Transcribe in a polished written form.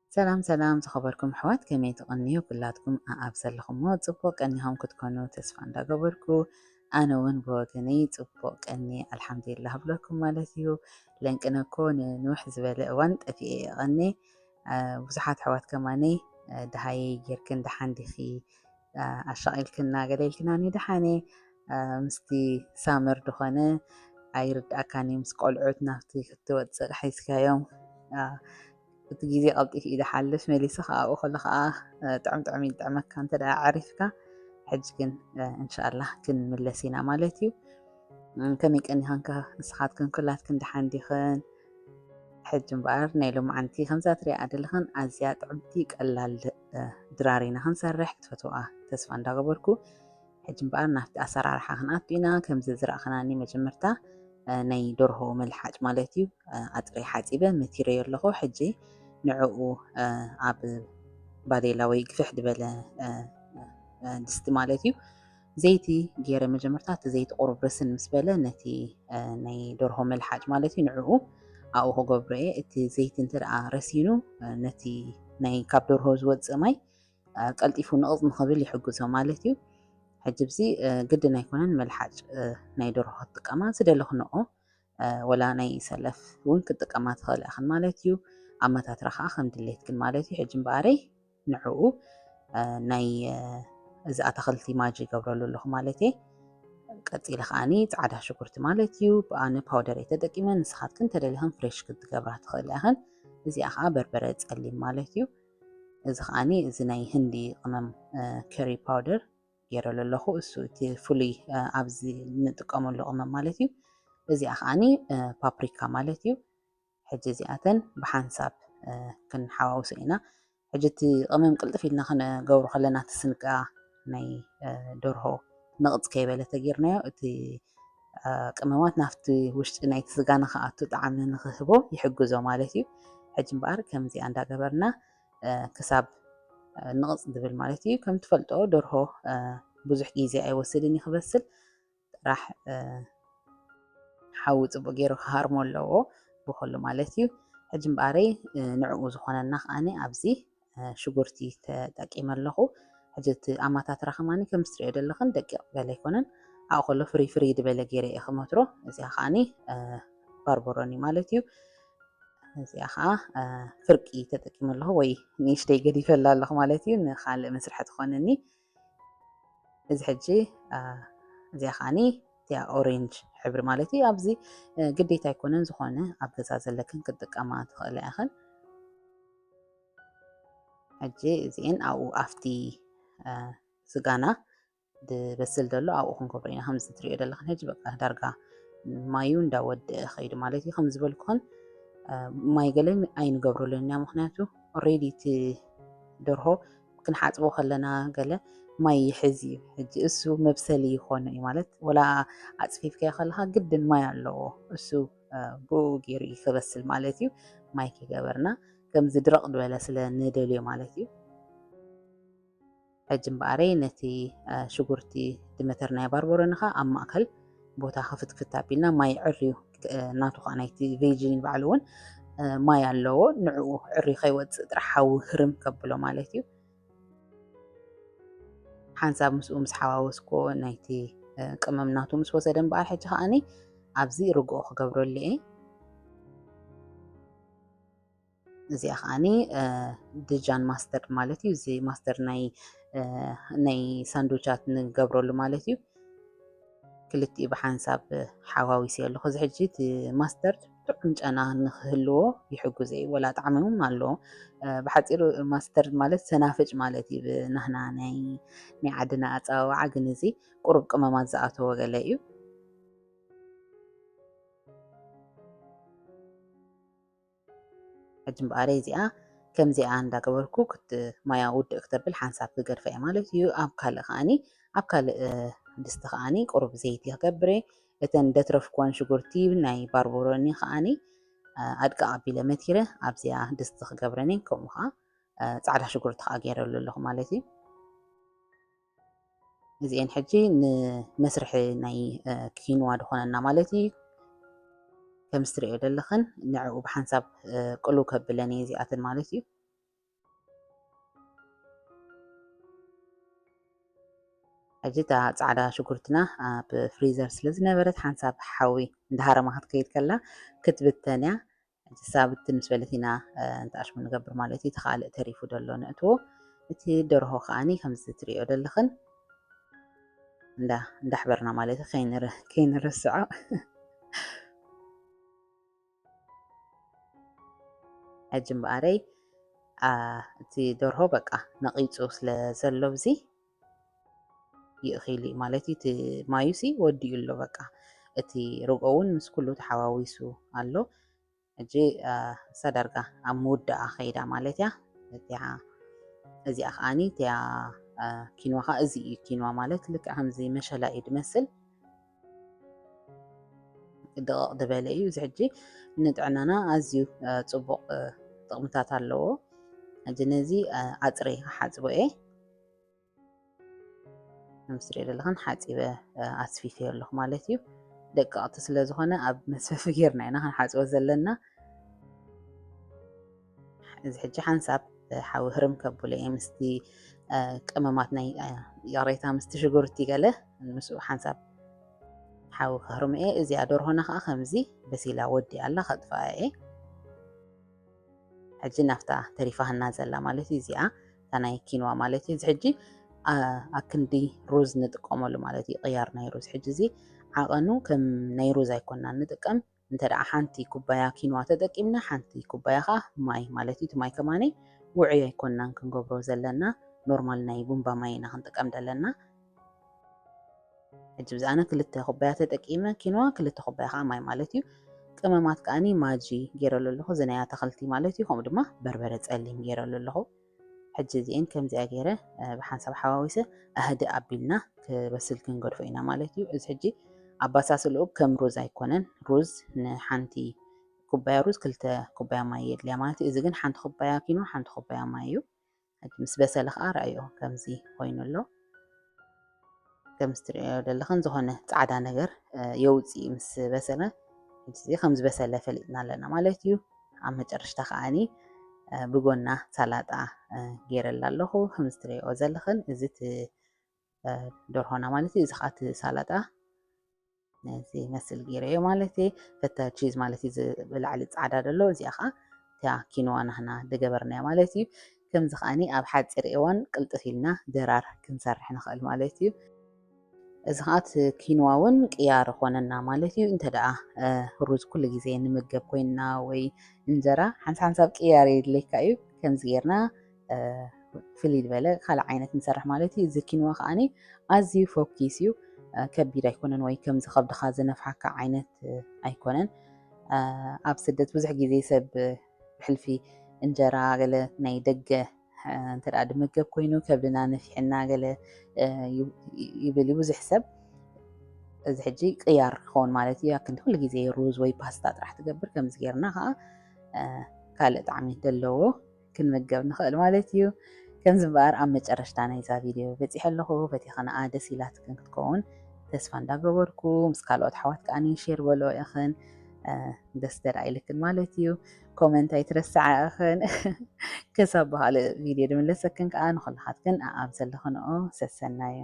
سلام سلام زخبركم حوات كمية تغنيو كلاتكم أبسل لكم موت صبوك أني هم كتكونوا تسفان دا قبركو أنا وين بوغني صبوك أني الحمد لله بلكم مالتيو لأنك أنا كون نوح زبالة وانت في غني بزحات حوات كماني دهاي يركن دحان دخي أشغل كنا قليل كناني دحاني مستي سامر دخانه أيرد أكاني مسقول عود نافتي كتوت حيث كيوم እቲ ግዜ ቀልጢፉ እዩ ዝሓልፍ መሊሱ ከዓ ኣብኡ ከሎ ከዓ ጥዕሚ ይጥዕመካ እንተዳ ዓሪፍካ ሕጂ ግን እንሻአላህ ክንምለስ ኢና ማለት እዩ ከመይ ቀኒኻንከ ንስኻትክን ኩላትክን ድሓን ዲኽን ሕጂ እምበኣር ናይ ሎማዓንቲ ከምዛ ትሪኣ ዘለኽን ኣዝያ ጥዕምቲ ቀላል ድራር ኢና ክንሰርሕ ክትፈትዋ ተስፋ እንዳገበርኩ ሕጂ እምበኣር ናብቲ ኣሰራርሓ ክንኣቱ ኢና ከምዚ ዝረኣኽናኒ መጀመርታ ናይ ደርሆ መልሓጭ ማለት እዩ ኣጥሪ ሓፂበ መቲረዮ ኣለኹ ሕጂ ንዕኡ ኣብ ባዴላ ወይ ግፍሕ ዝበለ ድስቲ ማለት እዩ ዘይቲ ገይረ መጀመርታ እቲ ዘይቲ ቁሩብ ርስን ምስ በለ ነቲ ናይ ደርሆ መልሓጭ ማለት እዩ ንዕኡ ኣብኡ ክገብሮ እየ እቲ ዘይቲ እንተደኣ ረሲኑ ነቲ ናይ ካብ ደርሆ ዝወፅእ ማይ ቀልጢፉ ንቕፅ ንኽብል ይሕግዞ ማለት እዩ ሕጂ ብዚ ግድን ኣይኮነን መልሓጭ ናይ ደርሆ ክትጥቀማ ዝደለኽንኦ ወላ ናይ ሰለፍ እውን ክትጥቀማ ትኽእል ኢኽን ማለት እዩ ኣመታትራ ከዓ ከም ድሌትክን ማለት እዩ ሕጂ እምበኣረይ ንዕኡ ናይ እዚ ኣትክልቲ ማጂ ይገብረሉ ኣለኹ ማለት እየ ቀፂለ ከዓኒ ፃዕዳ ሽጉርቲ ማለት እዩ ብኣነ ፓውደር ተጠቂመ ንስኻትክን ተደሊኽን ፍሬሽ ክትገብራ ትኽእል ኢኽን እዚኣ ከዓ በርበረ ፀሊም ማለት እዩ እዚ ከዓኒ እዚ ናይ ህንዲ ቅመም ከሪ ፓውደር ገይረሉ ኣለኹ እሱ እቲ ፍሉይ ኣብዚ ንጥቀመሉ ቅመም ማለት እዩ እዚኣ ከዓኒ ፓፕሪካ ማለት እዩ ሕጂ እዚኣተን ብሓንሳብ ክንሓዋውሶ ኢና ሕጂ እቲ ቅመም ቅልጥፍ ኢልና ክንገብሮ ከለና ትስንቃ ናይ ደርሆ ንቕፅ ከይበለ ተጌርናዮ እቲ ቅመማት ናፍቲ ውሽጢ ናይቲ ስጋ ንኽኣቱ ጣዕሚ ንክህቦ ይሕግዞ ማለት እዩ ሕጂ እምበኣር ከምዚኣ እንዳገበርና ክሳብ ንቕፅ ድብል ማለት እዩ ከም ትፈልጦ ደርሆ ብዙሕ ግዜ ኣይወስድን እዩ ክበስል ጥራሕ ሓዊ ፅቡቅ ገይሩ ክሃርሞ ኣለዎ ብኩሉ ማለት እዩ ሕጂ እምበኣረይ ንዕኡ ዝኾነና ከዓኒ ኣብዚ ሽጉርቲ ተጠቂመ ኣለኹ ሕጂ እቲ ኣማታትራ ከማኒ ከም ትሪኦ ዘለኽን ደቂቕ ዝበለ ኣይኮነን ኣብኡ ከሎ ፍሪ ፍሪ ዝበለ ገይረ እየ ክመትሮ እዚኣ ከዓኒ ባርበሮኒ ማለት እዩ እዚኣ ከዓ ፍርቂ ተጠቂመ ኣለኹ ወይ ንእሽተይ ገዲፈላ ኣለኹ ማለት እዩ ንካልእ መስርሒ ትኾነኒ እዚ ሕጂ እዚኣ ከዓኒ እቲኣ ኦሬንጅ ሕብሪ ማለት እዩ ኣብዚ ግዴታ ኣይኮነን ዝኾነ ኣብ ገዛ ዘለክን ክትጥቀማ ትኽእል ኢኽን ሕጂ እዚአን ኣብኡ ኣፍቲ ስጋና ዝበስል ዘሎ ኣብኡ ክንገብሮ ኢና ከምዚ ትሪኦ ዘለኽን ሕጂ በቃ ዳርጋ ማዩ እንዳወድአ ኸይዱ ማለት እዩ ከም ዝበልኩኽን ማይ ገለ ኣይንገብረሉን ኢና ምክንያቱ ኦልሬዲ እቲ ደርሆ ክንሓፅቦ ከለና ገለ ማይ ይሕዝ እዩ ሕጂ እሱ መብሰሊ ይኾነ እዩ ማለት ወላ ኣፅፊፍከዮ ከለካ ግድን ማይ ኣለዎ እሱ ብኡ ገይሩ እዩ ክበስል ማለት እዩ ማይ ከይገበርና ከምዚ ድረቕ ዝበለ ስለ ንደልዮ ማለት እዩ ሕጂ እምበኣረይ ነቲ ሽጉርቲ ድመተርናዮ ባርበሮኒ ከዓ ኣብ ማእከል ቦታ ክፍትፍት ኣቢልና ማይ ዕርዩ ናቱ ከዓ ናይቲ ቬጂን ባዕሉ እውን ማይ ኣለዎ ንዕኡ ዕርዩ ከይወፅእ ጥራሕ ሓዊ ህርም ከብሎ ማለት እዩ ሓንሳብ ምስኡ ምስ ሓዋወስኮ ናይቲ ቅመም ናቱ ምስ ወሰደ እምበኣር ሕጂ ከዓኒ ኣብዚ ርግኦ ክገብረሉ እየ እዚኣ ከዓኒ ድጃን ማስተርድ ማለት እዩ እዚ ማስተርድ ናይ ሳንዱቻት ንገብረሉ ማለት እዩ ክልቲኡ ብሓንሳብ ሓዋዊሰ ኣለኹ እዚ ሕጂ እቲ ማስተርድ ጥዑም ጨና ንክህልዎ ይሕግዞ እዩ ወላ ጣዕሚ እውን ኣለዎ ብሓፂሩ ማስተርድ ማለት ሰናፍጭ ማለት እዩ ብናህና ናይ ዓድና ኣፀዋውዓ ግን እዚ ቁሩብ ቅመማት ዝኣተዎ ገለ እዩ ሕጂ እምበኣረይ እዚኣ ከምዚኣ እንዳገበርኩ ማያ ውድእ ክተብል ሓንሳብ ክገድፈ እየ ማለት እዩ ኣብ ካልእ ከዓኒ ኣብ ካልእ ድስቲ ከዓኒ ቁሩብ ዘይቲ ክገብር እየ እተን ደትረፍክዋን ሽጉርቲ ናይ ባርበሮኒ ከዓኒ ኣድቃ ኣቢለ መቲረ ኣብዚኣ ድስቲ ክገብረኒ ከምኡ ከዓ ፃዕዳ ሽጉርቲ ከዓ ገይረሉ ኣለኹ ማለት እዩ እዚአን ሕጂ ንመስርሒ ናይ ኪንዋ ድኾነና ማለት እዩ ከም ትሪኦ ዘለኽን ንዕኡ ብሓንሳብ ቅሉ ከብለኒ እዚኣተን ማለት እዩ أجيتا صعدا شكرتنا بفريزر سلزنا برد حنساب حاوي اندهارة ما هتكيد كلا كتبت تانية سابت بالنسبة لتنا انت أش من قبر مالتي تخالق تريفو دلو نأتو تي درهو خاني خمسة تريو دلخن ده حبرنا مالتي كين الرسعة أجم باري تي درهو بقى نقيتو سلزلوزي يأخيلي مالتي تي مايوسي ودي يلو بقى اتي رقعون مس كله تحواويسو قالو اجي صدرقة عمود خيدا مالتيا تيا ازي اخاني تيا كينوا خا ازي كينوا مالت لك همزي مشلا يدمسل دقق دبالي وزعجي ندعنانا ازيو صبق طقمتات اللو اجي نزي عطري حاصبو ايه مسري لهن حاصبه اسفيفي له مالتيو دققت سلازخونه اب مسفف غيرنا انا حاصبو زلنا እዚ ሕጂ ሓንሳብ ሓዊህርም ከብሎ እየ ምስቲ ቅመማት ናይ ያሬታ ምስቲ ሽጉርቲ ገለ ምስኡ ሓንሳብ ሓዊ ክህርም እየ እዚኣ ደርሆና ከዓ ከምዚ በሲላ ወዲኣ ኣላ ከጥፍኣ እየ ሕጂ ናፍታ ተሪፋህና ዘላ ማለት እዩ እዚኣ እታ ናይ ኪንዋ ማለት እዩ እዚ ሕጂ ኣብ ክንዲ ሩዝ ንጥቀመሉ ማለት እዩ ቅያር ናይ ሩዝ ሕጂ እዚ ዓቐኑ ከም ናይ ሩዝ ኣይኮንና ንጥቀም انت دع حنتي كوبايا كينوا تدقيمنا حنتي كوبايا خا ماي مالتي تماي كماني وعي يكوننا كنغبرو زلنا نورمال ناي بومبا ماينا خنطقم دلنا اجبز انا كلتا كوبايا تدقيمه كينوا كلتا كوبايا خا ماي مالتي قممات كاني ماجي غيرلو له زنايا تخلتي مالتي هم دما بربره ጸليم غيرلو له حجي زين كم زي غيره بحسب حواويسه اهدي ابيلنا كبسل كنغرفينا مالتي از حجي عباساسلو كم روز أيكونن روز نحنتي كوبايا روز كلتا كوبايا ماي يدلي مالتي إذا كن حنت كوبايا كينو حنت كوبايا مايو مس بسلخ أرأيو كم زي هوينولو كم ستريو دلخن زهونه تعدا نجر يوزي مس بسلة زي خمس بسلة فلتنا لنا مالتيو عم ترش تخاني بقولنا سلطة غير اللهو خمس ستريو زلخن إزت دورهنا مالتي إذا خات سلطة نزي مسل غيريو مالتي فتا تشيز مالتي بالعلي صعدا دلو زي اخا تا كينوا نحنا دغبرنا مالتي كم زخاني اب حاصر ايوان قلطفيلنا درار كنسرح نخال مالتي ازخات كينواون قيار خوننا مالتي انت دعا روز كل غزي نمغب كوينا وي انجرا حنساب قيار يدلكايو كم زيرنا فليد بلا خال عينك نسرح مالتي زكينوا خاني ازي فوكيسيو كبير يكونن وي كم زخبد خازنه فحك عينت ايكونن اب سدت بزح غزي سب بحلفي انجرا قال ناي دغ انت راد مغب كوينو كبدنا نفحنا قال يبلي بزح سب እዚ ሕጂ ቅያር ክኸውን ማለት እዩ ክንዲ ኩሉ ግዜ ሩዝ ወይ ፓስታ ጥራሕ ትገብር ከምዚ ጌርና ከዓ ካልእ ጣዕሚ ዘለዎ ክንምገብ ንኽእል ማለት እዩ ከምዚ እምበር ኣብ መጨረሽታ ናይዛ ቪድዮ በፂሐ ኣለኹ በቲኸ ከዓ ደስ ኢላትክን ክትከውን ተስፋ እንዳገበርኩ ምስ ካልኦት ኣሕዋት ከዓኒ ሼር በልኦ ኢኽን ደስ ተራእይልክን ማለት እዩ ኮመንት ኣይትረስዓ ኢኽን ክሳብ ብካልእ ቪድዮ ድምለሰክን ከዓ ንኩላኻትክን ኣብ ዘለኽንኦ ሰሰናዮ